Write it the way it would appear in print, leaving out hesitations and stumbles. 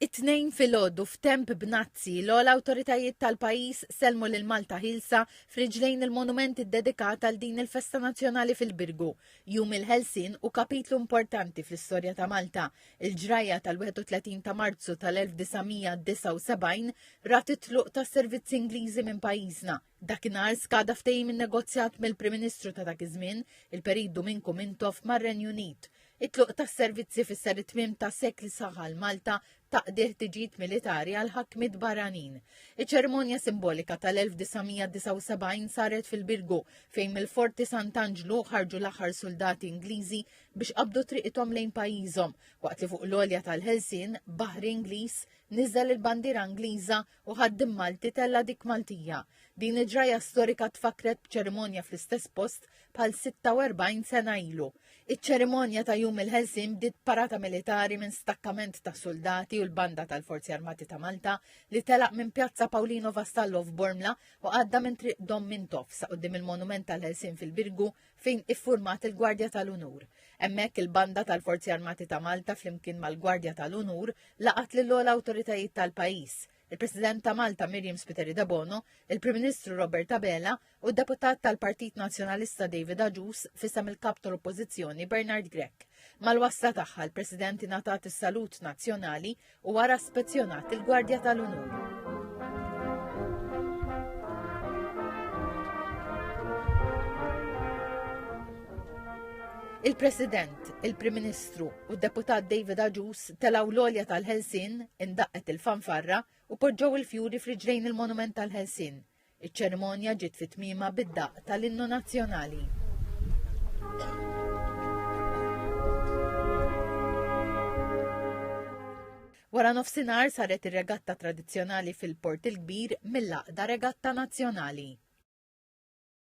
It-tnejn filgħodu f'temp b'nazzi l-awtoritajiet tal-pajjiż selmu lil Malta ħilsa f'riġlejn il-monument iddedikat għal din il-festa nazzjonali fil-Birgu. Jum il-Ħelsien u kapitlu importanti fl-istorja ta' Malta. Il-ġraja tal-31 ta' Marzu tal-1979 rat it-tluq tas-servizzi Ingliżi minn pajjiżna. Dakinhar skada ftehim in-negozjat mill-Prim Ministru ta' dak iż-żmien, il-Periddu Mincu Mintoff mar-Renju Unit. It-tluq tas-servizzi fisser it-tmiem ta' sekli saħal Malta taqdih tiġijiet militari għal ħakmiet barranin. Iċ-ċerimonja simbolika tal-1979 saret fil-Birgu fejn mill-Forti Sant'Angelo ħarġu l-aħħar soldati Ingliżi biex qabdu triqithom lejn pajjiżhom, waqt li fuq l-għolja tal-Ħelsien baħri Ingliż niżel il-bandiera Ingliża u ħaddim Malti tella dik Maltija. Din il-ġraja storika tfakret b'ċerimonja fl-istess post bħal 46 sena ilu. Iċ-ċerimonja ta' jum il-Ħelsien bdiet parata militari minn stakkament ta' soldati u l-banda tal-Forzi Armati ta' Malta li telaq minn Pjazza Paolino Vassallo f'Bormla u għadda minn triq Dom Mintoff sa' qudiem il-monument tal-Ħelsien fil-Birgu fejn iffurmat il-Gwardja tal-Unur. Hemmhekk il-banda tal-Forzi Armati ta' Malta flimkien mal-Gwardja tal-Unur laqat lill-ogħla awtoritajiet tal-pajjiż. Il-President ta' Malta Miriam Spiteri da Bono, il-Prim Ministru Robert Abela u d-deputat tal-Partit Nazzjonalista David Agius fissam il-kap tal-Oppożizzjoni Bernard Grech. Mal-wasta tagħha l-President ingħatat is-salut nazzjonali u wara spezzjonat il-Gwardja tal-Unur. Il-President, il-Prim Ministru u d-Deputat David Agius telaw l-għolja tal-Ħelsien, indaqqet il-fanfarra u poġġew il-fjuri f'riġlejn il-monument tal-Ħelsien. Iċ-ċerimonja ġiet fit-tmiema bid-daqq tal-Innu Nazzjonali. Wara nofsinhar saret ir-regatta tradizzjonali fil-Port il-Kbir mill-aqda regatta nazzjonali.